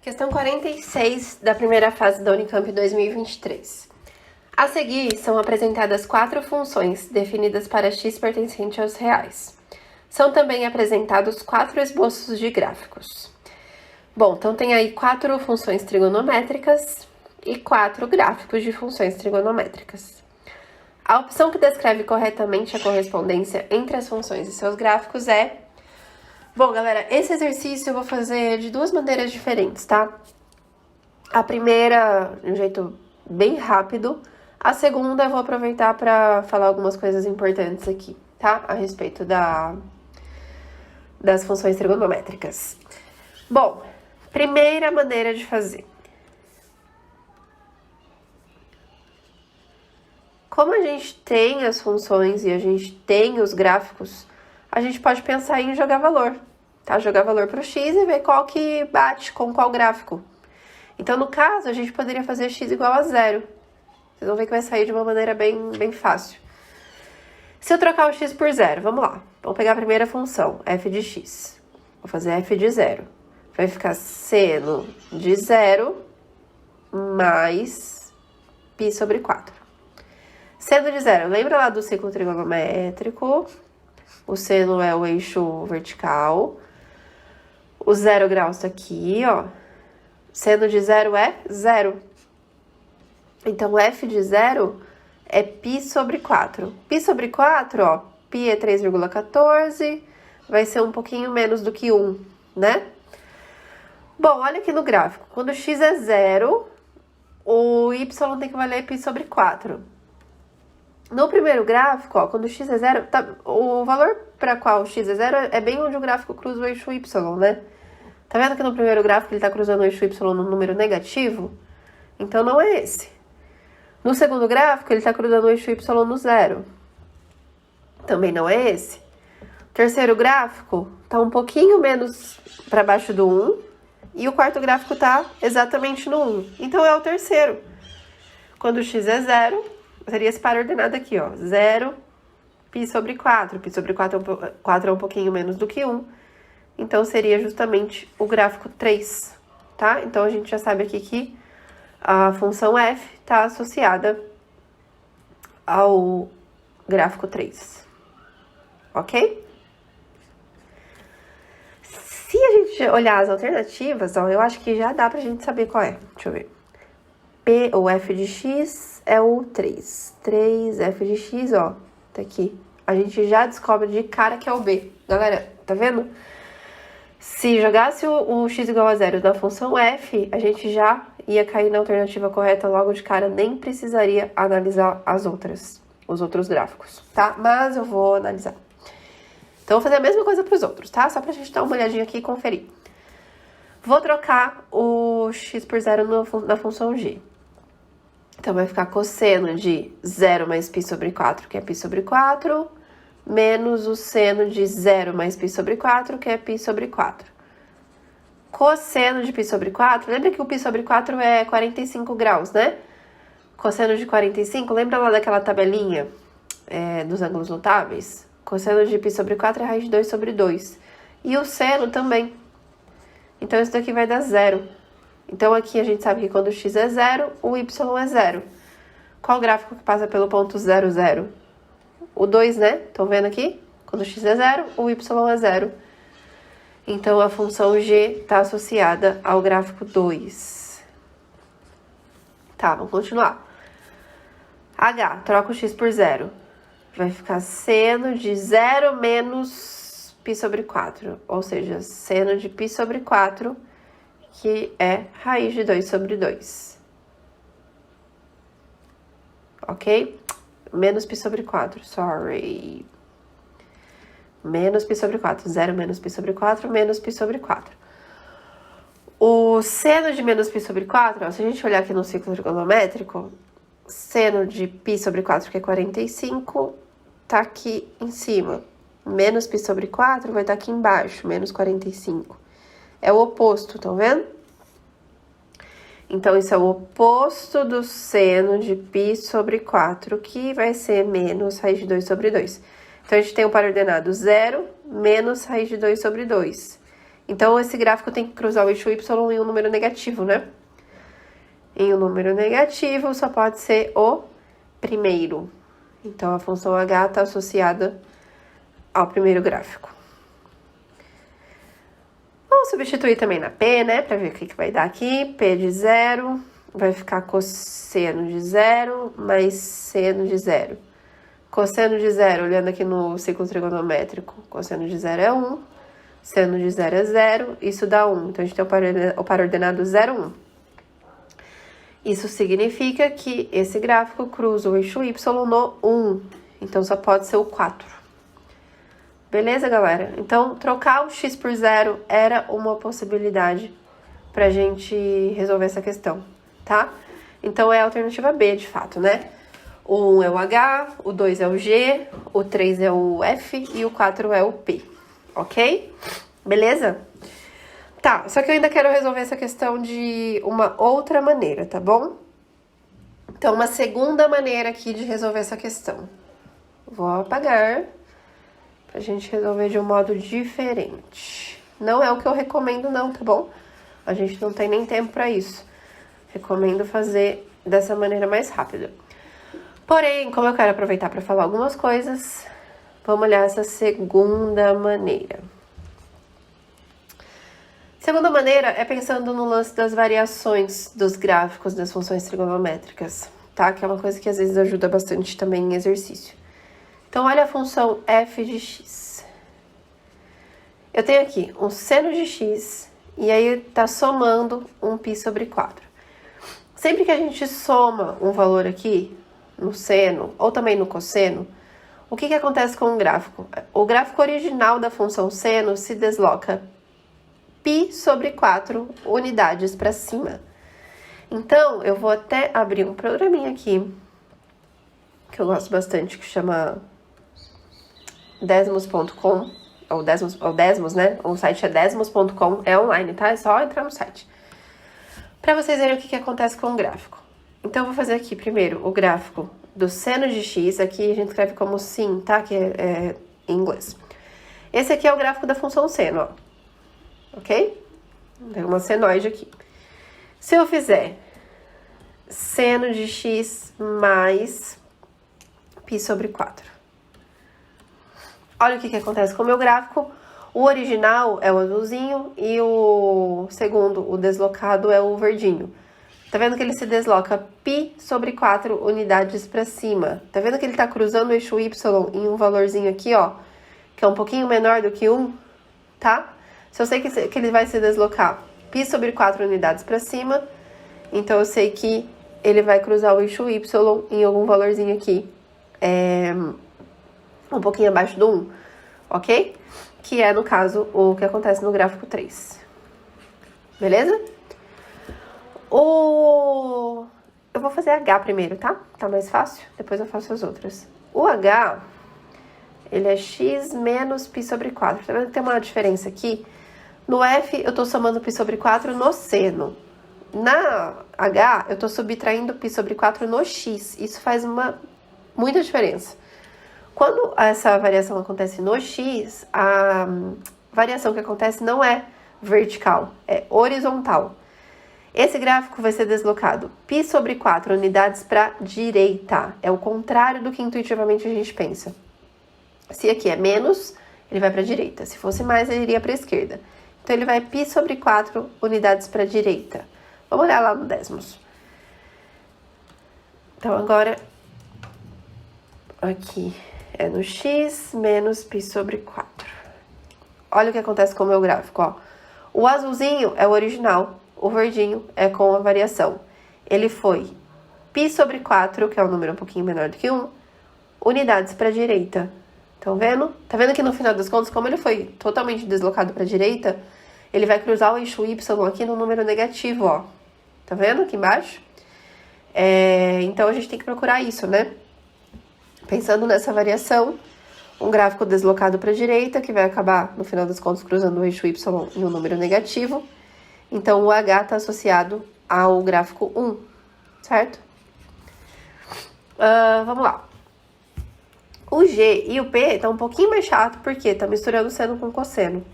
Questão 46 da primeira fase da Unicamp 2023. A seguir, são apresentadas 4 funções definidas para x pertencente aos reais. São também apresentados 4 esboços de gráficos. Bom, então tem aí 4 funções trigonométricas e 4 gráficos de funções trigonométricas. A opção que descreve corretamente a correspondência entre as funções e seus gráficos é... Bom, galera, esse exercício eu vou fazer de 2 maneiras diferentes, tá? A primeira, de um jeito bem rápido. A segunda, eu vou aproveitar para falar algumas coisas importantes aqui, tá? A respeito das funções trigonométricas. Bom, primeira maneira de fazer. Como a gente tem as funções e a gente tem os gráficos, a gente pode pensar em jogar valor, tá? Jogar valor para o x e ver qual que bate com qual gráfico. Então, no caso, a gente poderia fazer x igual a 0. Vocês vão ver que vai sair de uma maneira bem fácil. Se eu trocar o x por 0, vamos lá. Vamos pegar a primeira função, f de x. Vou fazer f de 0. Vai ficar seno de 0 mais π sobre 4. Seno de 0, lembra lá do ciclo trigonométrico? O seno é o eixo vertical. O 0 graus tá aqui, ó. Seno de 0 é 0. Então, f de 0 é π sobre 4. Π sobre 4, ó, π é 3,14, vai ser um pouquinho menos do que 1, né? Bom, olha aqui no gráfico. Quando x é 0, o y tem que valer π sobre 4. No primeiro gráfico, ó, quando x é 0, tá, o valor para qual x é 0 é bem onde o gráfico cruza o eixo y, né? Tá vendo que no primeiro gráfico ele tá cruzando o eixo y no número negativo? Então, não é esse. No segundo gráfico, ele tá cruzando o eixo y no 0. Também não é esse. O terceiro gráfico tá um pouquinho menos para baixo do 1. E o quarto gráfico tá exatamente no 1. Então, é o terceiro. Quando x é 0, seria esse par ordenado aqui, ó. 0, π sobre 4. Π sobre 4 é um pouquinho menos do que 1. Então, seria justamente o gráfico 3, tá? Então, a gente já sabe aqui que a função f está associada ao gráfico 3, ok? Se a gente olhar as alternativas, ó, eu acho que já dá pra gente saber qual é. Deixa eu ver. P ou f de x é o 3. 3f de x, ó, tá aqui. A gente já descobre de cara que é o b. Galera, tá vendo? Se jogasse o x igual a 0 da função f, a gente já ia cair na alternativa correta logo de cara, nem precisaria analisar os outros gráficos, tá? Mas eu vou analisar. Então, vou fazer a mesma coisa para os outros, tá? Só pra gente dar uma olhadinha aqui e conferir. Vou trocar o x por 0 na função g. Então, vai ficar cosseno de 0 mais π sobre 4, que é π sobre 4, menos o seno de 0 mais π sobre 4, que é π sobre 4. Cosseno de π sobre 4, lembra que o π sobre 4 é 45 graus, né? Cosseno de 45, lembra lá daquela tabelinha dos ângulos notáveis? Cosseno de π sobre 4 é raiz de 2 sobre 2. E o seno também. Então, isso daqui vai dar 0. Então, aqui a gente sabe que quando x é 0, o y é 0. Qual gráfico que passa pelo ponto 0, 0? O 2, né? Estão vendo aqui? Quando x é 0, o y é 0. Então, a função g está associada ao gráfico 2. Tá, vamos continuar. H, troca o x por 0. Vai ficar seno de 0 menos π sobre 4. Ou seja, seno de π sobre 4, que é raiz de 2 sobre 2. Ok? Menos π sobre 4, sorry. Menos π sobre 4. 0 menos π sobre 4, menos π sobre 4. O seno de menos π sobre 4, ó, se a gente olhar aqui no ciclo trigonométrico, seno de π sobre 4, que é 45, tá aqui em cima. Menos π sobre 4 vai estar aqui embaixo, menos 45. É o oposto, estão vendo? Então, isso é o oposto do seno de π sobre 4, que vai ser menos raiz de 2 sobre 2. Então, a gente tem o par ordenado 0 menos raiz de 2 sobre 2. Então, esse gráfico tem que cruzar o eixo Y em um número negativo, né? Em um número negativo, só pode ser o primeiro. Então, a função h está associada ao primeiro gráfico. Vamos substituir também na p, né? Para ver o que vai dar aqui. P de 0 vai ficar cosseno de 0 mais seno de 0. Cosseno de 0, olhando aqui no ciclo trigonométrico, cosseno de 0 é 1, seno de 0 é 0, isso dá 1. Então, a gente tem o par ordenado 0, 1. Isso significa que esse gráfico cruza o eixo Y no 1. Então, só pode ser o 4. Beleza, galera? Então, trocar o x por 0 era uma possibilidade pra gente resolver essa questão, tá? Então, é a alternativa B, de fato, né? O 1 é o H, o 2 é o G, o 3 é o F e o 4 é o P, ok? Beleza? Tá, só que eu ainda quero resolver essa questão de uma outra maneira, tá bom? Então, uma segunda maneira aqui de resolver essa questão. Vou apagar pra gente resolver de um modo diferente. Não é o que eu recomendo não, tá bom? A gente não tem nem tempo pra isso. Recomendo fazer dessa maneira mais rápida. Porém, como eu quero aproveitar para falar algumas coisas, vamos olhar essa segunda maneira. Segunda maneira é pensando no lance das variações dos gráficos das funções trigonométricas, tá? Que é uma coisa que às vezes ajuda bastante também em exercício. Então, olha a função f de x. Eu tenho aqui um seno de x e aí tá somando um π sobre 4. Sempre que a gente soma um valor aqui, no seno ou também no cosseno, o que acontece com o gráfico? O gráfico original da função seno se desloca π sobre 4 unidades para cima. Então, eu vou até abrir um programinha aqui, que eu gosto bastante, que chama Desmos.com, ou Desmos, né? O site é Desmos.com, é online, tá? É só entrar no site. Para vocês verem o que acontece com o gráfico. Então, eu vou fazer aqui primeiro o gráfico do seno de x, aqui a gente escreve como sin, tá? Que é em inglês. Esse aqui é o gráfico da função seno, ó. Ok? Tem uma senoide aqui. Se eu fizer seno de x mais π sobre 4. Olha o que acontece com o meu gráfico. O original é o azulzinho e o segundo, o deslocado, é o verdinho. Tá vendo que ele se desloca π sobre 4 unidades para cima? Tá vendo que ele tá cruzando o eixo Y em um valorzinho aqui, ó, que é um pouquinho menor do que 1, tá? Se eu sei que ele vai se deslocar π sobre 4 unidades para cima, então eu sei que ele vai cruzar o eixo Y em algum valorzinho aqui, um pouquinho abaixo do 1, ok? Que é, no caso, o que acontece no gráfico 3. Beleza? Eu vou fazer H primeiro, tá? Tá mais fácil, depois eu faço as outras. O H, ele é x menos π sobre 4. Tá vendo que tem uma diferença aqui? No F, eu tô somando π sobre 4 no seno. Na H, eu tô subtraindo π sobre 4 no x. Isso faz muita diferença. Quando essa variação acontece no x, a variação que acontece não é vertical, é horizontal. Esse gráfico vai ser deslocado π sobre 4 unidades para a direita. É o contrário do que intuitivamente a gente pensa. Se aqui é menos, ele vai para a direita. Se fosse mais, ele iria para a esquerda. Então, ele vai π sobre 4 unidades para a direita. Vamos olhar lá no Desmos. Então, agora, aqui é no x menos π sobre 4. Olha o que acontece com o meu gráfico, ó. O azulzinho é o original. O verdinho é com a variação. Ele foi π sobre 4, que é um número um pouquinho menor do que 1, unidades para a direita. Estão vendo? Tá vendo que no final das contas, como ele foi totalmente deslocado para a direita, ele vai cruzar o eixo Y aqui no número negativo, ó. Tá vendo aqui embaixo? Então, a gente tem que procurar isso, né? Pensando nessa variação, um gráfico deslocado para a direita, que vai acabar, no final das contas, cruzando o eixo Y em um número negativo. Então, o H está associado ao gráfico 1, certo? Vamos lá. O G e o P estão um pouquinho mais chato, porque tá misturando seno com cosseno.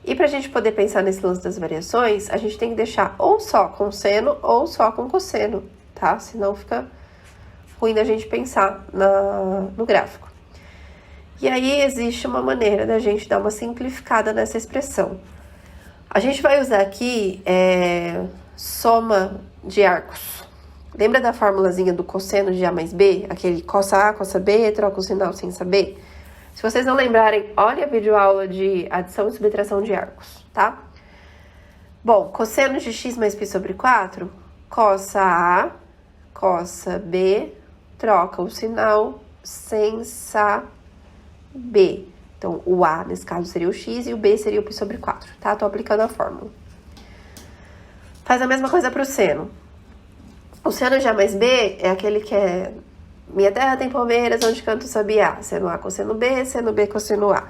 E pra gente poder pensar nesse lance das variações, a gente tem que deixar ou só com seno ou só com cosseno, tá? Senão fica ruim da gente pensar no gráfico. E aí existe uma maneira da gente dar uma simplificada nessa expressão. A gente vai usar aqui soma de arcos. Lembra da formulazinha do cosseno de A mais B? Aquele cossa A, cossa B, troca o sinal sem saber? Se vocês não lembrarem, olha a videoaula de adição e subtração de arcos, tá? Bom, cosseno de x mais π sobre 4, cossa A, cossa B, troca o sinal sem saber. Então, o A, nesse caso, seria o x e o B seria o π sobre 4, tá? Tô aplicando a fórmula. Faz a mesma coisa pro seno. O seno de A mais B é aquele que é... Minha terra tem palmeiras, onde canto sabiá. Seno A, cosseno B, seno B, cosseno A.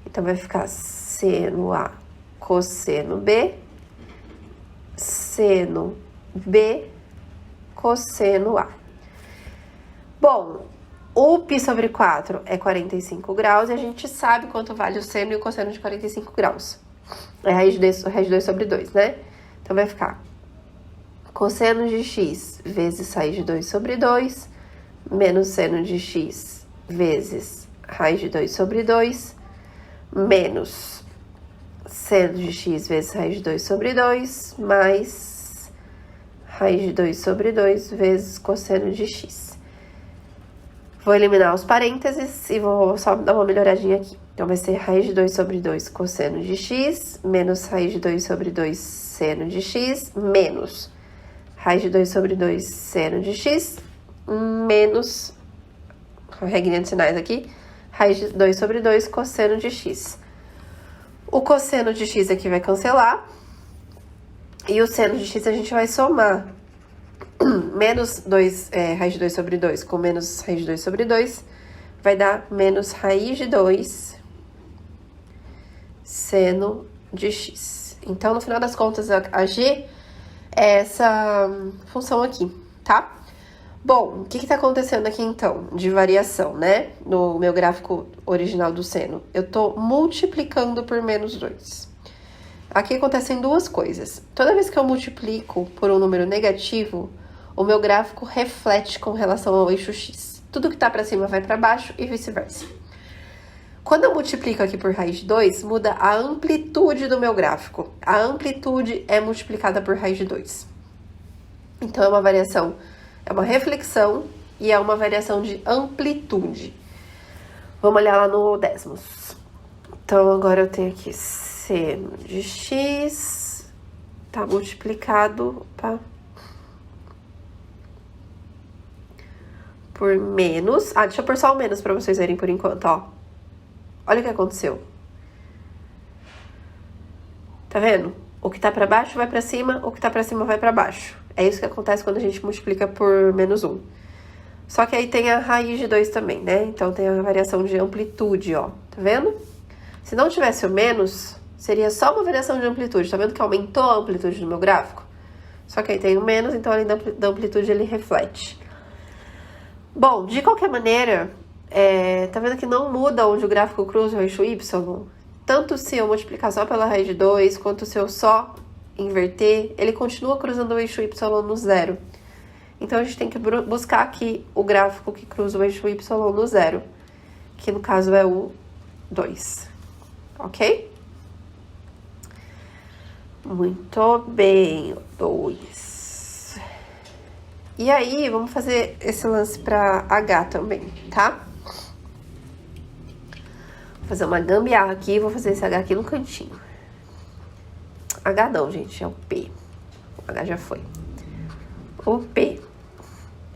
Então, vai ficar seno A, cosseno B, seno B, cosseno A. Bom, o π sobre 4 é 45 graus e a gente sabe quanto vale o seno e o cosseno de 45 graus. É raiz de 2 sobre 2, né? Então, vai ficar cosseno de x vezes raiz de 2 sobre 2, menos seno de x vezes raiz de 2 sobre 2, menos seno de x vezes raiz de 2 sobre 2, mais raiz de 2 sobre 2 vezes cosseno de x. Vou eliminar os parênteses e vou só dar uma melhoradinha aqui. Então, vai ser raiz de 2 sobre 2 cosseno de x, menos raiz de 2 sobre 2 seno de x, menos raiz de 2 sobre 2 seno de x, menos, regrinha de sinais aqui, raiz de 2 sobre 2 cosseno de x. O cosseno de x aqui vai cancelar, e o seno de x a gente vai somar. Menos 2, raiz de 2 sobre 2 com menos raiz de 2 sobre 2, vai dar menos raiz de 2 seno de x. Então, no final das contas, a g é essa função aqui, tá? Bom, o que tá acontecendo aqui, então, de variação, né? No meu gráfico original do seno. Eu tô multiplicando por menos 2. Aqui acontecem duas coisas. Toda vez que eu multiplico por um número negativo, o meu gráfico reflete com relação ao eixo x. Tudo que tá pra cima vai pra baixo e vice-versa. Quando eu multiplico aqui por raiz de 2, muda a amplitude do meu gráfico. A amplitude é multiplicada por raiz de 2. Então, é uma variação, é uma reflexão e é uma variação de amplitude. Vamos olhar lá no décimos. Então, agora eu tenho aqui seno de x, tá multiplicado, tá? Por menos... Ah, deixa eu pôr só o menos pra vocês verem por enquanto, ó. Olha o que aconteceu. Tá vendo? O que tá pra baixo vai pra cima, o que tá pra cima vai pra baixo. É isso que acontece quando a gente multiplica por menos 1. Só que aí tem a raiz de 2 também, né? Então, tem a variação de amplitude, ó. Tá vendo? Se não tivesse o menos, seria só uma variação de amplitude. Tá vendo que aumentou a amplitude do meu gráfico? Só que aí tem o menos, então, além da amplitude, ele reflete. Bom, de qualquer maneira, tá vendo que não muda onde o gráfico cruza o eixo y? Tanto se eu multiplicar só pela raiz de 2, quanto se eu só inverter, ele continua cruzando o eixo y no zero. Então, a gente tem que buscar aqui o gráfico que cruza o eixo y no zero, que no caso é o 2, ok? Muito bem, 2. E aí, vamos fazer esse lance para H também, tá? Vou fazer uma gambiarra aqui, vou fazer esse H aqui no cantinho. H não, gente, é o P. O H já foi. O P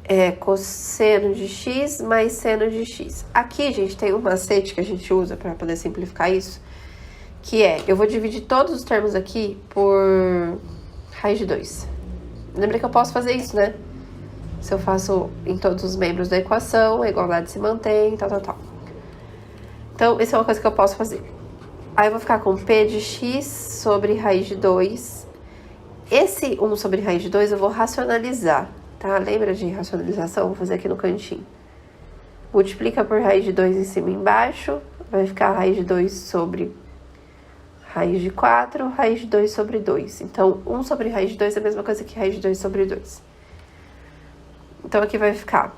é cosseno de x mais seno de x. Aqui, gente, tem um macete que a gente usa para poder simplificar isso, que é, eu vou dividir todos os termos aqui por raiz de 2. Lembra que eu posso fazer isso, né? Se eu faço em todos os membros da equação, a igualdade se mantém, tal. Então, isso é uma coisa que eu posso fazer. Aí, eu vou ficar com P de x sobre raiz de 2. Esse 1 sobre raiz de 2 eu vou racionalizar, tá? Lembra de racionalização? Vou fazer aqui no cantinho. Multiplica por raiz de 2 em cima e embaixo. Vai ficar raiz de 2 sobre raiz de 4, raiz de 2 sobre 2. Então, 1 sobre raiz de 2 é a mesma coisa que raiz de 2 sobre 2. Então, aqui vai ficar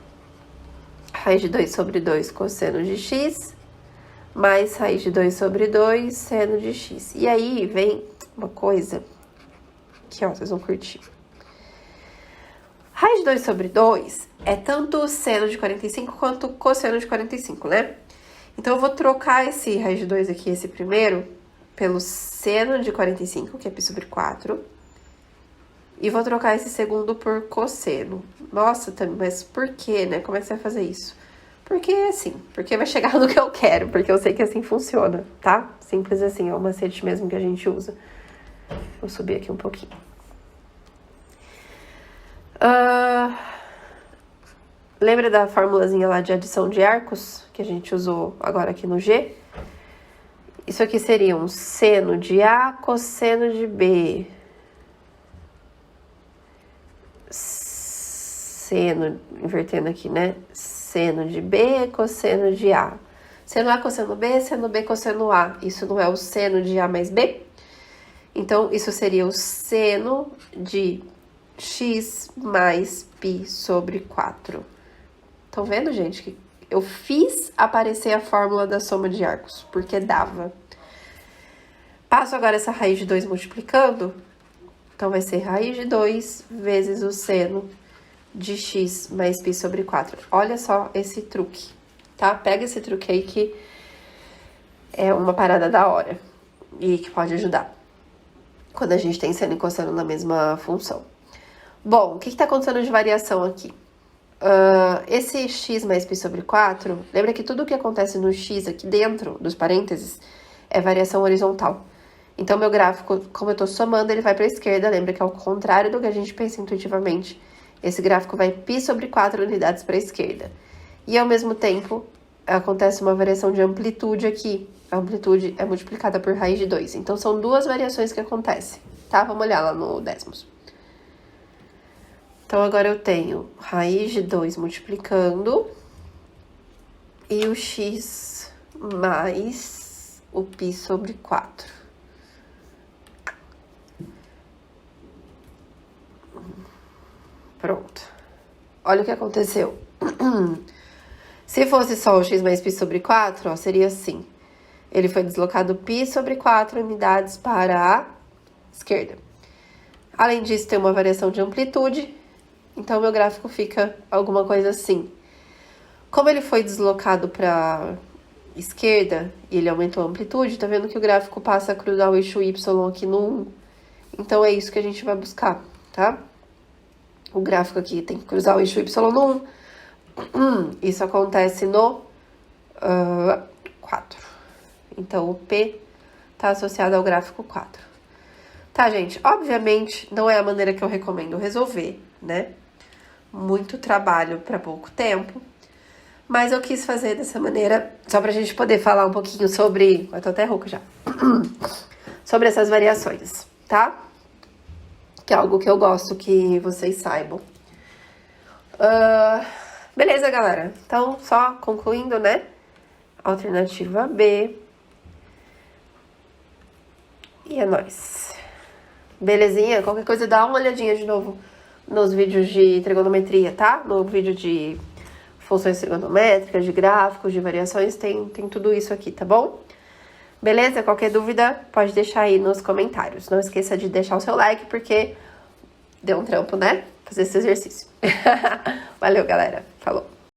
raiz de 2 sobre 2 cosseno de x, mais raiz de 2 sobre 2 seno de x. E aí, vem uma coisa que, ó, vocês vão curtir. Raiz de 2 sobre 2 é tanto seno de 45 quanto cosseno de 45, né? Então, eu vou trocar esse raiz de 2 aqui, esse primeiro, pelo seno de 45, que é π sobre 4. E vou trocar esse segundo por cosseno. Nossa, mas por quê, né? Como é que você vai fazer isso? Porque, assim, porque vai chegar no que eu quero, porque eu sei que assim funciona, tá? Simples assim, é o macete mesmo que a gente usa. Vou subir aqui um pouquinho. Lembra da formulazinha lá de adição de arcos, que a gente usou agora aqui no G? Isso aqui seria um seno de A cosseno de B. Seno, invertendo aqui, né? Seno de B cosseno de A. Seno A cosseno B, seno B cosseno A. Isso não é o seno de A mais B? Então, isso seria o seno de x mais π sobre 4. Estão vendo, gente, que eu fiz aparecer a fórmula da soma de arcos, porque dava. Passo agora essa raiz de 2 multiplicando. Então, vai ser raiz de 2 vezes o seno de x mais π sobre 4. Olha só esse truque, tá? Pega esse truque aí que é uma parada da hora e que pode ajudar quando a gente tem seno e cosseno na mesma função. Bom, o que tá acontecendo de variação aqui? Esse x mais π sobre 4, lembra que tudo que acontece no x aqui dentro dos parênteses é variação horizontal. Então, meu gráfico, como eu tô somando, ele vai para a esquerda. Lembra que é o contrário do que a gente pensa intuitivamente. Esse gráfico vai π sobre 4 unidades para a esquerda. E, ao mesmo tempo, acontece uma variação de amplitude aqui. A amplitude é multiplicada por raiz de 2. Então, são duas variações que acontecem, tá? Vamos olhar lá no décimos. Então, agora eu tenho raiz de 2 multiplicando e o x mais o π sobre 4. Pronto. Olha o que aconteceu. Se fosse só o x mais π sobre 4, ó, seria assim. Ele foi deslocado π sobre 4 unidades para a esquerda. Além disso, tem uma variação de amplitude. Então, meu gráfico fica alguma coisa assim. Como ele foi deslocado para a esquerda e ele aumentou a amplitude, tá vendo que o gráfico passa a cruzar o eixo y aqui no 1. Então, é isso que a gente vai buscar, tá? O gráfico aqui tem que cruzar o eixo y no 1. Isso acontece no 4. Então, o P tá associado ao gráfico 4. Tá, gente? Obviamente, não é a maneira que eu recomendo resolver, né? Muito trabalho para pouco tempo. Mas eu quis fazer dessa maneira, só pra gente poder falar um pouquinho sobre... Eu tô até rouca já. Sobre essas variações, tá? Que é algo que eu gosto que vocês saibam. Beleza, galera? Então, só concluindo, né? Alternativa B. E é nóis. Belezinha? Qualquer coisa, dá uma olhadinha de novo nos vídeos de trigonometria, tá? No vídeo de funções trigonométricas, de gráficos, de variações, tem tudo isso aqui, tá bom? Beleza? Qualquer dúvida, pode deixar aí nos comentários. Não esqueça de deixar o seu like, porque deu um trampo, né? Fazer esse exercício. Valeu, galera. Falou.